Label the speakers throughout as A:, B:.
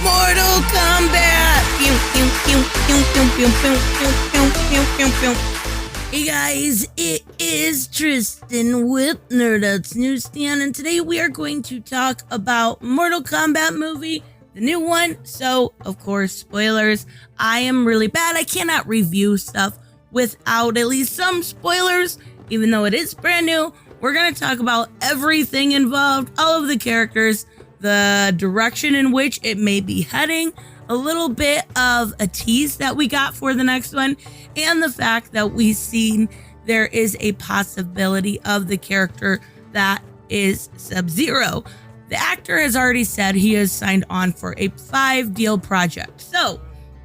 A: Mortal Kombat! Hey guys, it is Tristan with Nerdette's Newsstand, and today we are going to talk about Mortal Kombat movie, the new one. So, of course, spoilers. I am really bad. I cannot review stuff without at least some spoilers, even though it is brand new. We're going to talk about everything involved, all of the characters, the direction in which it may be heading, a little bit of a tease that we got for the next one, and the fact that we've seen there is a possibility of the character that is Sub-Zero. The actor has already said he has signed on for a 5-deal project. So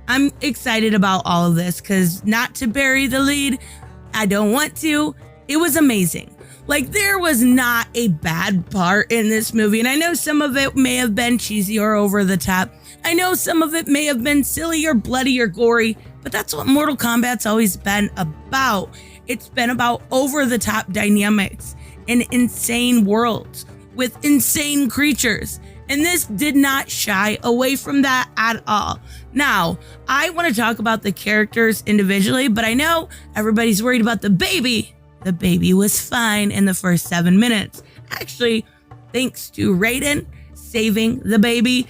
A: I'm excited about all of this because, not to bury the lead, I don't want to. It was amazing. Like, there was not a bad part in this movie. And I know some of it may have been cheesy or over the top. I know some of it may have been silly or bloody or gory, but that's what Mortal Kombat's always been about. It's been about over the top dynamics and insane worlds with insane creatures. And this did not shy away from that at all. Now, I want to talk about the characters individually, but I know everybody's worried about the baby. The baby was fine in the first 7 minutes. Actually, thanks to Raiden saving the baby,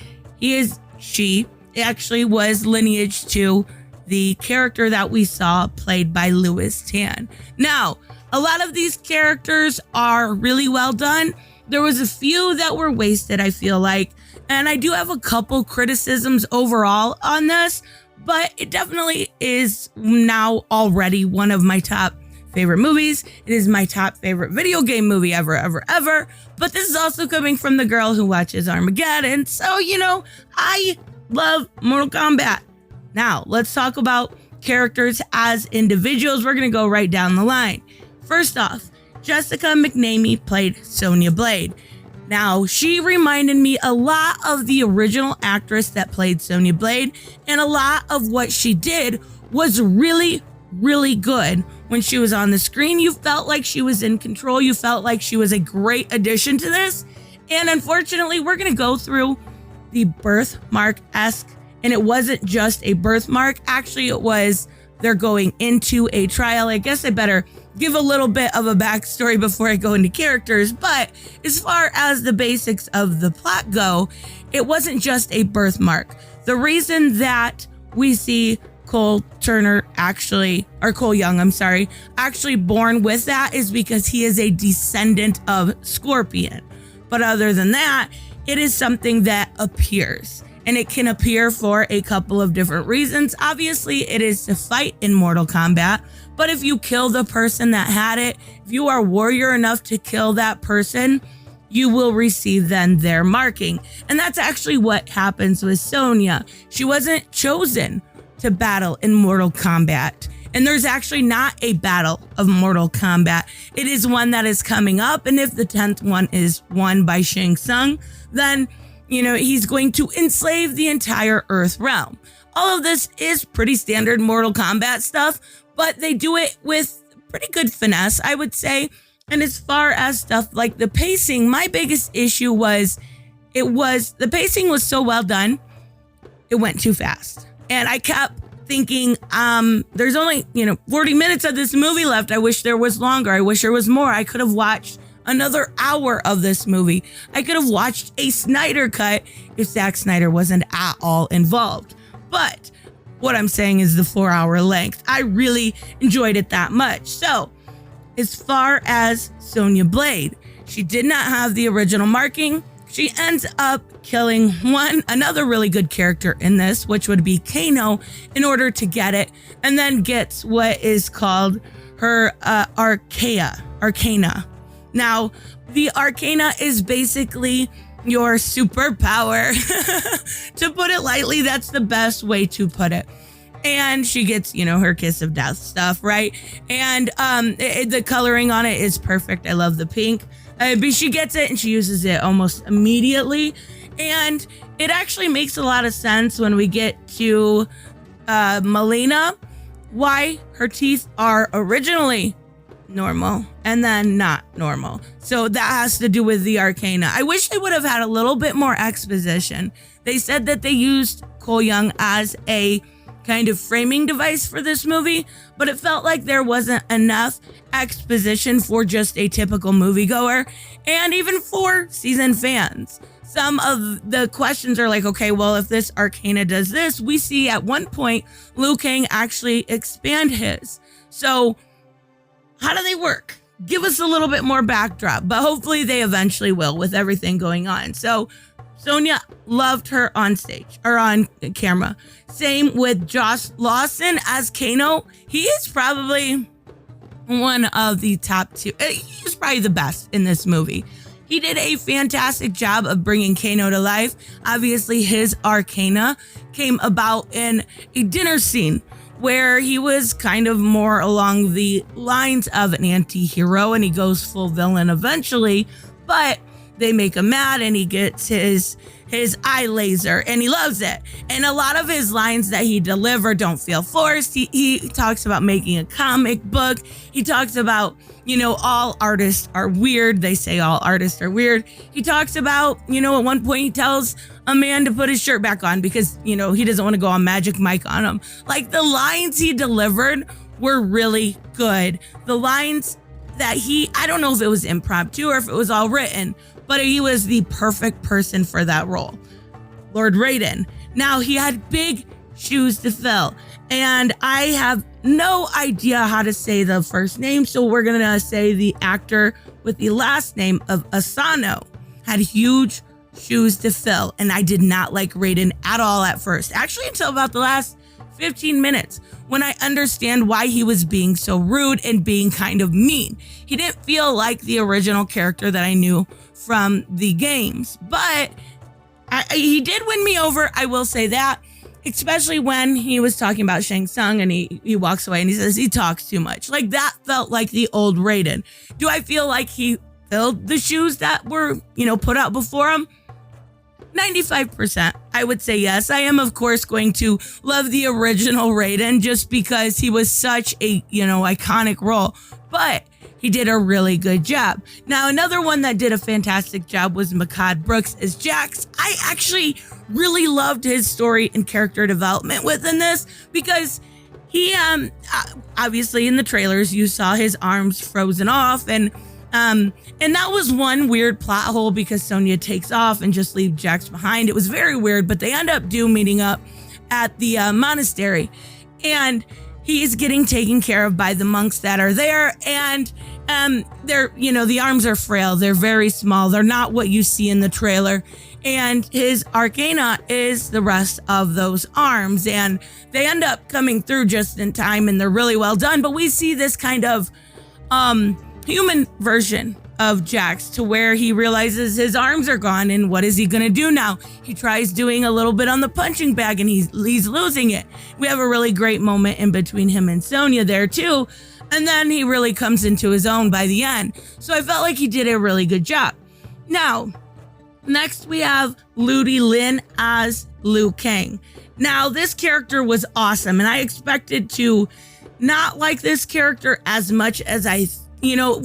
A: she actually was lineage to the character that we saw played by Lewis Tan. Now, a lot of these characters are really well done. There was a few that were wasted, I feel like, and I do have a couple criticisms overall on this, but it definitely is now already one of my top favorite movies. It is my top favorite video game movie ever. But this is also coming from the girl who watches Armageddon. So, I love Mortal Kombat. Now, let's talk about characters as individuals. We're going to go right down the line. First off, Jessica McNamee played Sonya Blade. Now, she reminded me a lot of the original actress that played Sonya Blade, and a lot of what she did was really good. When she was on the screen, you felt like she was in control. You felt like she was a great addition to this. And unfortunately, we're going to go through the birthmark-esque, and it wasn't just a birthmark. Actually, it was they're going into a trial. I guess I better give a little bit of a backstory before I go into characters. But as far as the basics of the plot go, it wasn't just a birthmark. The reason that we see Cole Young, actually born with that is because he is a descendant of Scorpion. But other than that, it is something that appears, and it can appear for a couple of different reasons. Obviously, it is to fight in Mortal Kombat, but if you kill the person that had it, if you are warrior enough to kill that person, you will receive then their marking. And that's actually what happens with Sonya. She wasn't chosen to battle in Mortal Kombat. And there's actually not a battle of Mortal Kombat. It is one that is coming up. And if the 10th one is won by Shang Tsung, then, he's going to enslave the entire Earth realm. All of this is pretty standard Mortal Kombat stuff, but they do it with pretty good finesse, I would say. And as far as stuff like the pacing, my biggest issue was the pacing was so well done, it went too fast. And I kept thinking, there's only, 40 minutes of this movie left. I wish there was longer. I wish there was more. I could have watched another hour of this movie. I could have watched a Snyder cut if Zack Snyder wasn't at all involved. But what I'm saying is the 4-hour length. I really enjoyed it that much. So, as far as Sonya Blade, she did not have the original marking. She ends up killing another really good character in this, which would be Kano, in order to get it, and then gets what is called her Arcana. Now, the Arcana is basically your superpower. To put it lightly, that's the best way to put it. And she gets, her kiss of death stuff, right? And the coloring on it is perfect. I love the pink. But she gets it and she uses it almost immediately. And it actually makes a lot of sense when we get to Mileena, why her teeth are originally normal and then not normal. So that has to do with the Arcana. I wish they would have had a little bit more exposition. They said that they used Cole Young as a kind of framing device for this movie, but it felt like there wasn't enough exposition for just a typical moviegoer and even for seasoned fans. Some of the questions are like, okay, well, if this Arcana does this, we see at one point Liu Kang actually expand his. So how do they work? Give us a little bit more backdrop, but hopefully they eventually will with everything going on. So Sonya loved her on stage or on camera. Same with Josh Lawson as Kano. He is probably one of the top two. He's probably the best in this movie. He did a fantastic job of bringing Kano to life. Obviously, his Arcana came about in a dinner scene where he was kind of more along the lines of an anti-hero and he goes full villain eventually, but they make him mad and he gets his eye laser and he loves it. And a lot of his lines that he delivered don't feel forced. He talks about making a comic book. He talks about, all artists are weird. They say all artists are weird. He talks about, at one point he tells a man to put his shirt back on because, he doesn't want to go on Magic Mike on him. Like the lines he delivered were really good. The lines that I don't know if it was impromptu or if it was all written, but he was the perfect person for that role. Lord Raiden. Now, he had big shoes to fill, and I have no idea how to say the first name, so we're going to say the actor with the last name of Asano had huge shoes to fill, and I did not like Raiden at all at first. Actually, until about the last 15 minutes, when I understand why he was being so rude and being kind of mean. He didn't feel like the original character that I knew from the games, but he did win me over. I will say that, especially when he was talking about Shang Tsung and he walks away and he says he talks too much. Like that felt like the old Raiden. Do I feel like he filled the shoes that were, put out before him? 95%. I would say yes. I am, of course, going to love the original Raiden just because he was such a, iconic role. But he did a really good job. Now, another one that did a fantastic job was Makad Brooks as Jax. I actually really loved his story and character development within this because he, obviously in the trailers, you saw his arms frozen off and that was one weird plot hole because Sonya takes off and just leaves Jax behind. It was very weird, but they end up meeting up at the monastery and he's getting taken care of by the monks that are there. And they're, the arms are frail. They're very small. They're not what you see in the trailer. And his Arcana is the rest of those arms. And they end up coming through just in time and they're really well done. But we see this kind of human version of Jax to where he realizes his arms are gone and what is he going to do now? He tries doing a little bit on the punching bag and he's losing it. We have a really great moment in between him and Sonya there too. And then he really comes into his own by the end. So I felt like he did a really good job. Now, next we have Ludi Lin as Liu Kang. Now, this character was awesome and I expected to not like this character as much as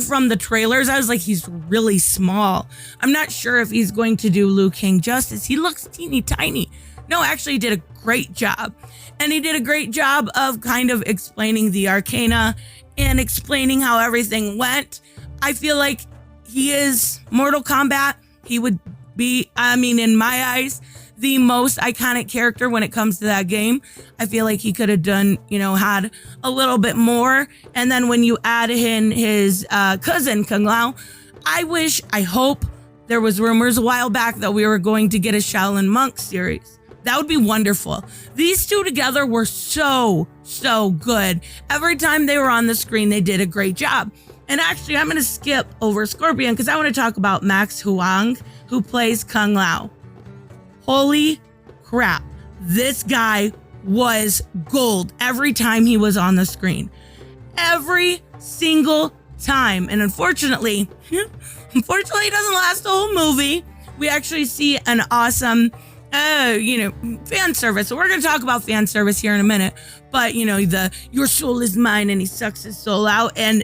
A: from the trailers, I was like, he's really small. I'm not sure if he's going to do Liu Kang justice. He looks teeny tiny. No, actually he did a great job. And he did a great job of kind of explaining the Arcana and explaining how everything went. I feel like he is Mortal Kombat. He would be, in my eyes, the most iconic character when it comes to that game. I feel like he could have done, had a little bit more. And then when you add in his cousin, Kung Lao, I hope there was rumors a while back that we were going to get a Shaolin Monk series. That would be wonderful. These two together were so good. Every time they were on the screen, they did a great job. And actually, I'm going to skip over Scorpion because I want to talk about Max Huang, who plays Kung Lao. Holy crap. This guy was gold every time he was on the screen. Every single time. And unfortunately, it doesn't last the whole movie. We actually see an awesome fan service. So we're going to talk about fan service here in a minute. But, your soul is mine, and he sucks his soul out. And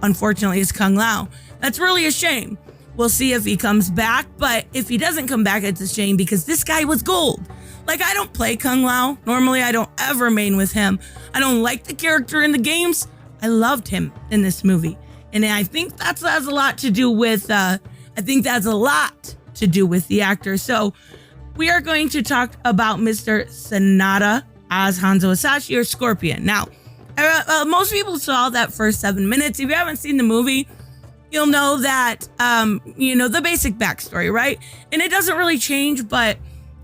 A: unfortunately, it's Kung Lao. That's really a shame. We'll see if he comes back. But if he doesn't come back, it's a shame because this guy was gold. Like, I don't play Kung Lao. Normally, I don't ever main with him. I don't like the character in the games. I loved him in this movie. And I think that has a lot to do with, the actor. So we are going to talk about Mr. Sanada as Hanzo Hasashi or Scorpion. Now, most people saw that first 7 minutes. If you haven't seen the movie, you'll know that, the basic backstory, right? And it doesn't really change, but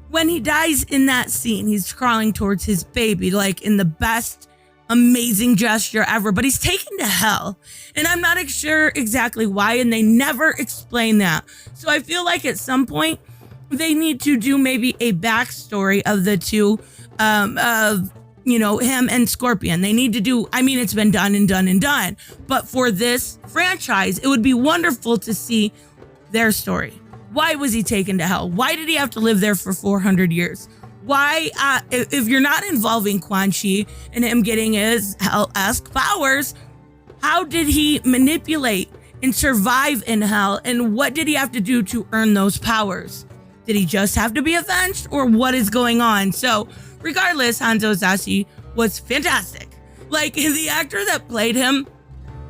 A: when he dies in that scene, he's crawling towards his baby, like in the best, amazing gesture ever, but he's taken to hell. And I'm not sure exactly why, and they never explain that. So I feel like at some point, they need to do maybe a backstory of the two, him and Scorpion. They need to do, it's been done and done and done. But for this franchise, it would be wonderful to see their story. Why was he taken to hell? Why did he have to live there for 400 years? Why, if you're not involving Quan Chi and him getting his hell-esque powers, how did he manipulate and survive in hell? And what did he have to do to earn those powers? Did he just have to be avenged, or what is going on? So regardless, Hanzo Hasashi was fantastic. Like, the actor that played him,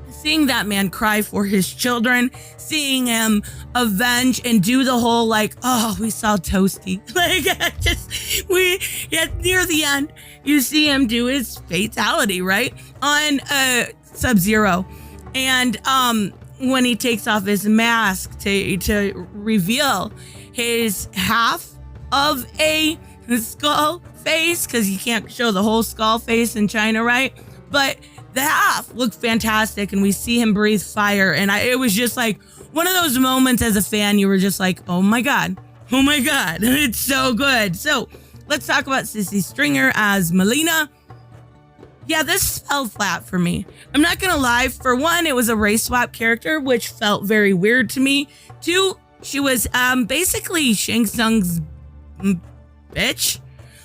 A: seeing that man cry for his children, seeing him avenge and do the whole we saw Toasty. Near the end, you see him do his fatality, right? On Sub-Zero. And when he takes off his mask to reveal his half of a skull face, because you can't show the whole skull face in China, right? But the half looked fantastic, and we see him breathe fire, and it was just like one of those moments as a fan, you were just like, oh my god, it's so good. So let's talk about Sissy Stringer as Mileena. Yeah, this fell flat for me. I'm not gonna lie. For one, it was a race swap character, which felt very weird to me. Two, she was basically Shang Tsung's bitch.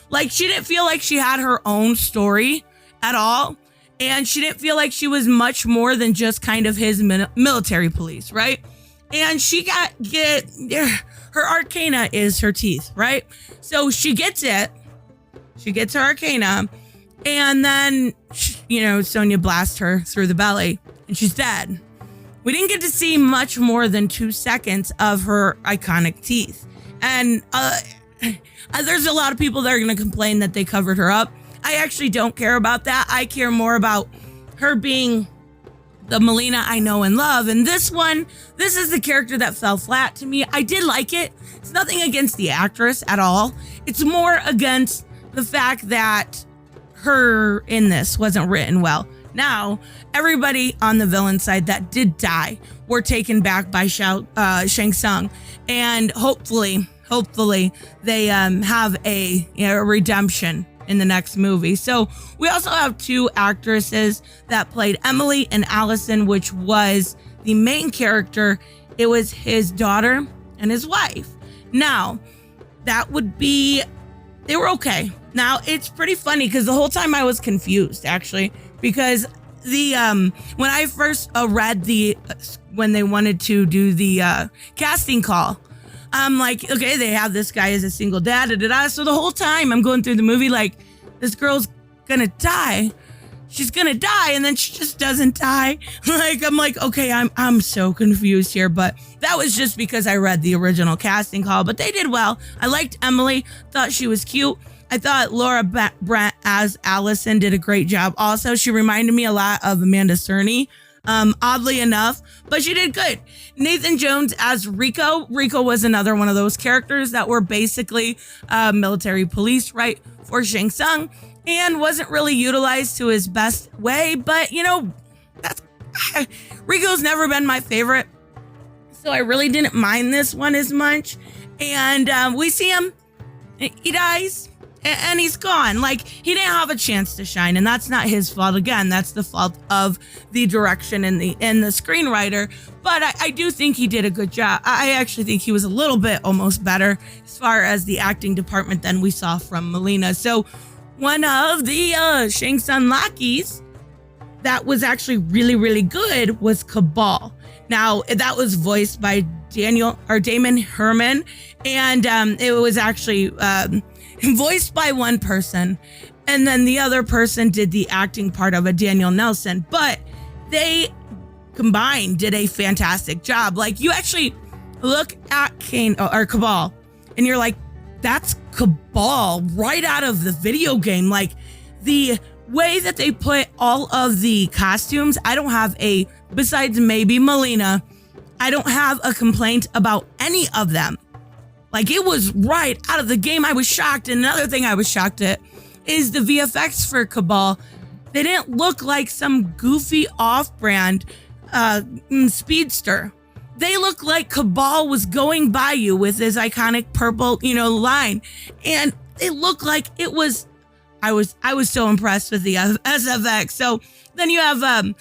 A: Like, she didn't feel like she had her own story at all. And she didn't feel like she was much more than just kind of his military police, right? And she her Arcana is her teeth, right? So she gets it. She gets her Arcana. And then, Sonya blasts her through the belly and she's dead. We didn't get to see much more than 2 seconds of her iconic teeth. And there's a lot of people that are going to complain that they covered her up. I actually don't care about that. I care more about her being the Mileena I know and love. And this is the character that fell flat to me. I did like it. It's nothing against the actress at all. It's more against the fact that her in this wasn't written well. Now, everybody on the villain side that did die were taken back by Shang Tsung. And hopefully they have a redemption in the next movie. So we also have 2 actresses that played Emily and Allison, which was the main character. It was his daughter and his wife. Now, they were okay. Now, it's pretty funny because the whole time I was confused, actually, because when I first read when they wanted to do the casting call, I'm like, okay, they have this guy as a single dad, So the whole time I'm going through the movie, like, this girl's gonna die. She's gonna die, and then she just doesn't die. I'm like, okay, I'm so confused here, but that was just because I read the original casting call, but they did well. I liked Emily, thought she was cute. I thought Laura Brandt as Allison did a great job. Also, she reminded me a lot of Amanda Cerny. Oddly enough, but she did good. Nathan Jones as Rico. Rico was another one of those characters that were basically military police, right, for Shang Tsung, and wasn't really utilized to his best way. But Rico's never been my favorite, so I really didn't mind this one as much. And we see him, he dies, and he's gone. Like, he didn't have a chance to shine, and that's not his fault. Again, that's the fault of the direction and the screenwriter. But I do think he did a good job. I actually think he was a little bit almost better as far as the acting department than we saw from Mileena. So one of the Shang Tsung lackeys that was actually really, really good was Kabal. Now, that was voiced by Damon Herman, and it was actually voiced by one person, and then the other person did the acting part of it, Daniel Nelson. But they combined did a fantastic job. Like, you actually look at Kabal, and you're like, that's Kabal right out of the video game. Like, the way that they put all of the costumes, besides maybe Mileena, I don't have a complaint about any of them. Like, it was right out of the game. I was shocked. And another thing I was shocked at is the VFX for Kabal. They didn't look like some goofy off-brand speedster. They looked like Kabal was going by you with this iconic purple, line. And it looked like it was, I was so impressed with the SFX. So then you have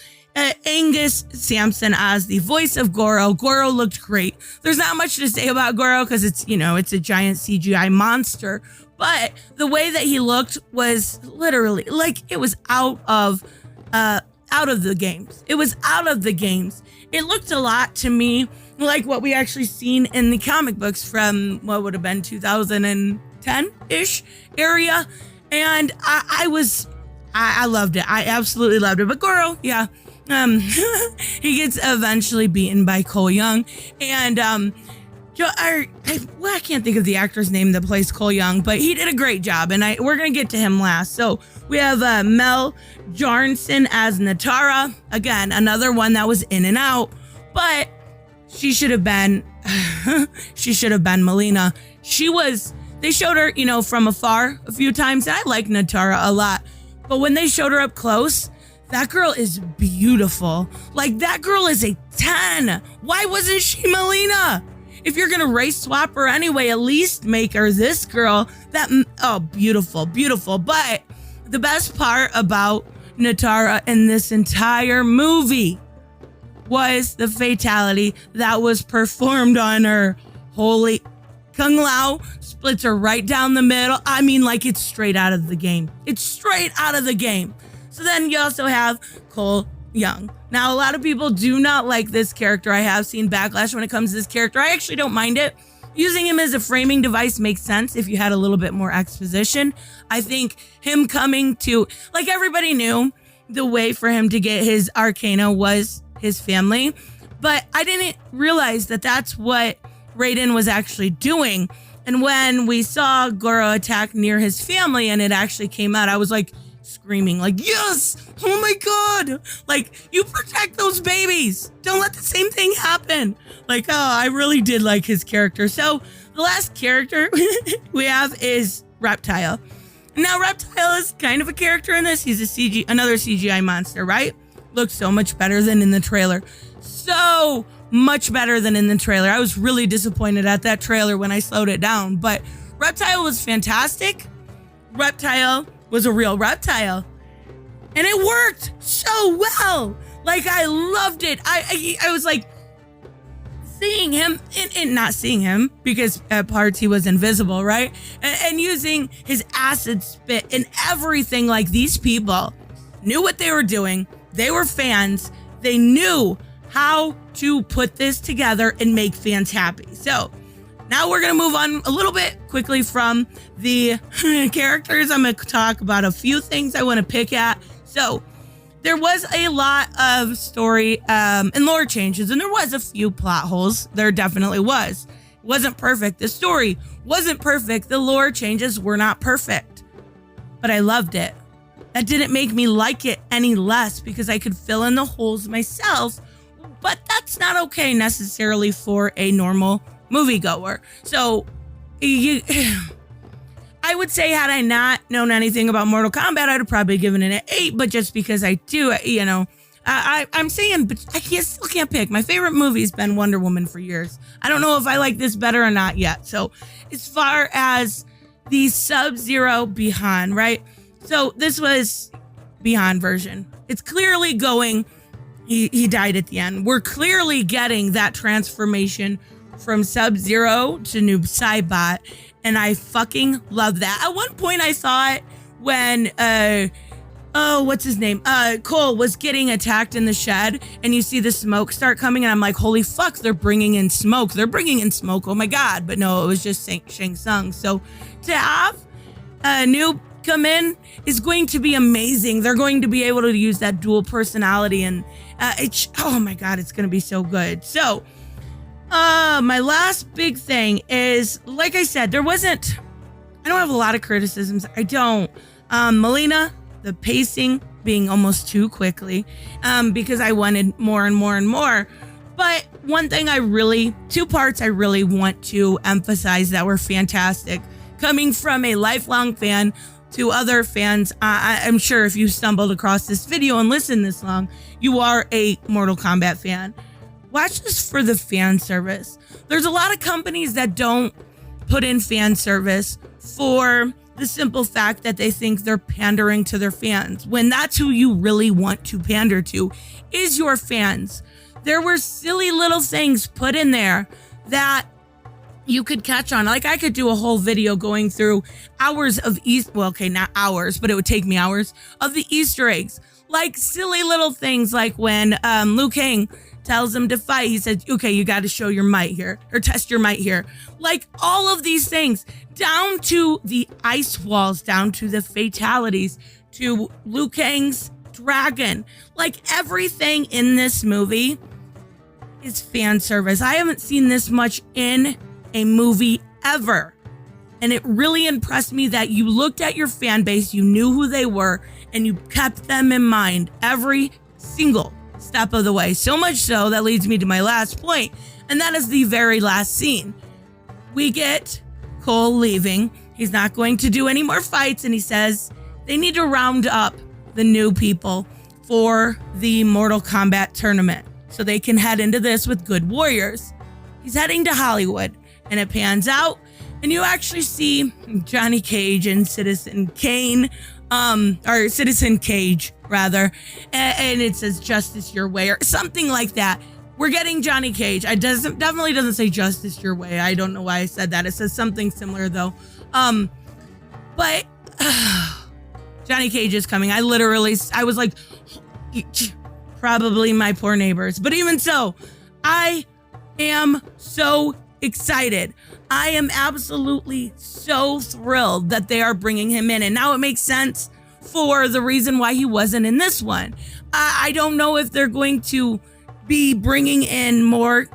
A: Angus Sampson as the voice of Goro. Goro looked great. There's not much to say about Goro because it's a giant CGI monster. But the way that he looked was literally like it was out of the games. It was out of the games. It looked a lot to me like what we actually seen in the comic books from what would have been 2010-ish area. And I loved it. I absolutely loved it. But Goro, yeah. He gets eventually beaten by Cole Young. And I can't think of the actor's name that plays Cole Young, but he did a great job. And we're going to get to him last. So we have Mel Jarnson as Nitara. Again, another one that was in and out. But she should have been Mileena. They showed her, from afar a few times. And I like Nitara a lot. But when they showed her up close, that girl is beautiful. Like, that girl is a 10. Why wasn't she Mileena? If you're going to race swap her anyway, at least make her this girl. Beautiful, beautiful. But the best part about Nitara in this entire movie was the fatality that was performed on her. Holy Kung Lao splits her right down the middle. I mean, like, it's straight out of the game. It's straight out of the game. So then you also have Cole Young. Now, a lot of people do not like this character. I have seen backlash when it comes to this character. I actually don't mind it. Using him as a framing device makes sense if you had a little bit more exposition. I think him coming to, like, everybody knew the way for him to get his Arcana was his family. But I didn't realize that that's what Raiden was actually doing. And when we saw Goro attack near his family and it actually came out, I was like screaming, like, yes, oh my God, like, you protect those babies. Don't let the same thing happen. Like, oh, I really did like his character. So the last character we have is Reptile. Now, Reptile is kind of a character in this. He's another CGI monster, right? Looks so much better than in the trailer. So much better than in the trailer. I was really disappointed at that trailer when I slowed it down, but Reptile was fantastic. Reptile was a real reptile, and it worked so well. Like, I loved it. I was like seeing him and not seeing him because at parts he was invisible, right? And using his acid spit and everything. Like, these people knew what they were doing. They were fans. They knew how to put this together and make fans happy. So now we're going to move on a little bit quickly from the characters. I'm going to talk about a few things I want to pick at. So there was a lot of story and lore changes, and there was a few plot holes. There definitely was. It wasn't perfect. The story wasn't perfect. The lore changes were not perfect, but I loved it. That didn't make me like it any less because I could fill in the holes myself, but that's not okay necessarily for a normal moviegoer. So I would say, had I not known anything about Mortal Kombat, I'd have probably given it an 8, but just because I do, I'm saying, but I still can't pick. My favorite movie's been Wonder Woman for years. I don't know if I like this better or not yet. So as far as the Sub-Zero Bihan, right? So this was Bihan version. It's clearly going, he died at the end. We're clearly getting that transformation from Sub-Zero to Noob Saibot, and I fucking love that. At one point I saw it when, what's his name? Cole was getting attacked in the shed, and you see the smoke start coming, and I'm like, holy fuck, they're bringing in smoke. They're bringing in smoke, oh my god. But no, it was just Shang Tsung. So to have Noob come in is going to be amazing. They're going to be able to use that dual personality, and oh my god, it's going to be so good. So my last big thing is, like I said, I don't have a lot of criticisms. I don't. Mileena, the pacing being almost too quickly, because I wanted more and more and more. But one thing two parts I really want to emphasize that were fantastic, coming from a lifelong fan to other fans. I'm sure if you stumbled across this video and listened this long, you are a Mortal Kombat fan. Watch this for the fan service. There's a lot of companies that don't put in fan service for the simple fact that they think they're pandering to their fans, when that's who you really want to pander to, is your fans. There were silly little things put in there that you could catch on. Like, I could do a whole video going through hours of not hours, but it would take me hours of the Easter eggs. Like silly little things, like when Liu Kang tells him to fight, he says, okay, you got to show your might here, or test your might here. Like, all of these things, down to the ice walls, down to the fatalities, to Liu Kang's dragon. Like, everything in this movie is fan service. I haven't seen this much in a movie ever. And it really impressed me that you looked at your fan base, you knew who they were, and you kept them in mind every single step of the way. So much so that leads me to my last point, and that is the very last scene. We get Cole leaving. He's not going to do any more fights, and he says they need to round up the new people for the Mortal Kombat tournament so they can head into this with good warriors. He's heading to Hollywood, and it pans out, and you actually see Johnny Cage and Citizen Kane, or Citizen Cage, rather, and it says "Justice Your Way" or something like that. We're getting Johnny Cage. It definitely doesn't say "Justice Your Way." I don't know why I said that. It says something similar though. But Johnny Cage is coming. I was like, probably my poor neighbors. But even so, I am so excited. I am absolutely so thrilled that they are bringing him in. And now it makes sense for the reason why he wasn't in this one. I don't know if they're going to be bringing in more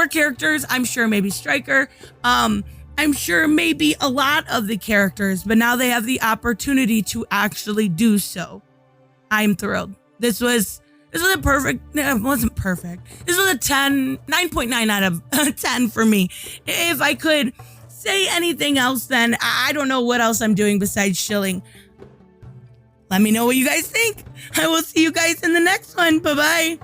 A: characters. I'm sure maybe Stryker. I'm sure maybe a lot of the characters, but now they have the opportunity to actually do so. I'm thrilled. This was a perfect, it wasn't perfect. This was a 9.9 out of 10 for me. If I could say anything else, then I don't know what else I'm doing besides chilling. Let me know what you guys think. I will see you guys in the next one. Bye-bye.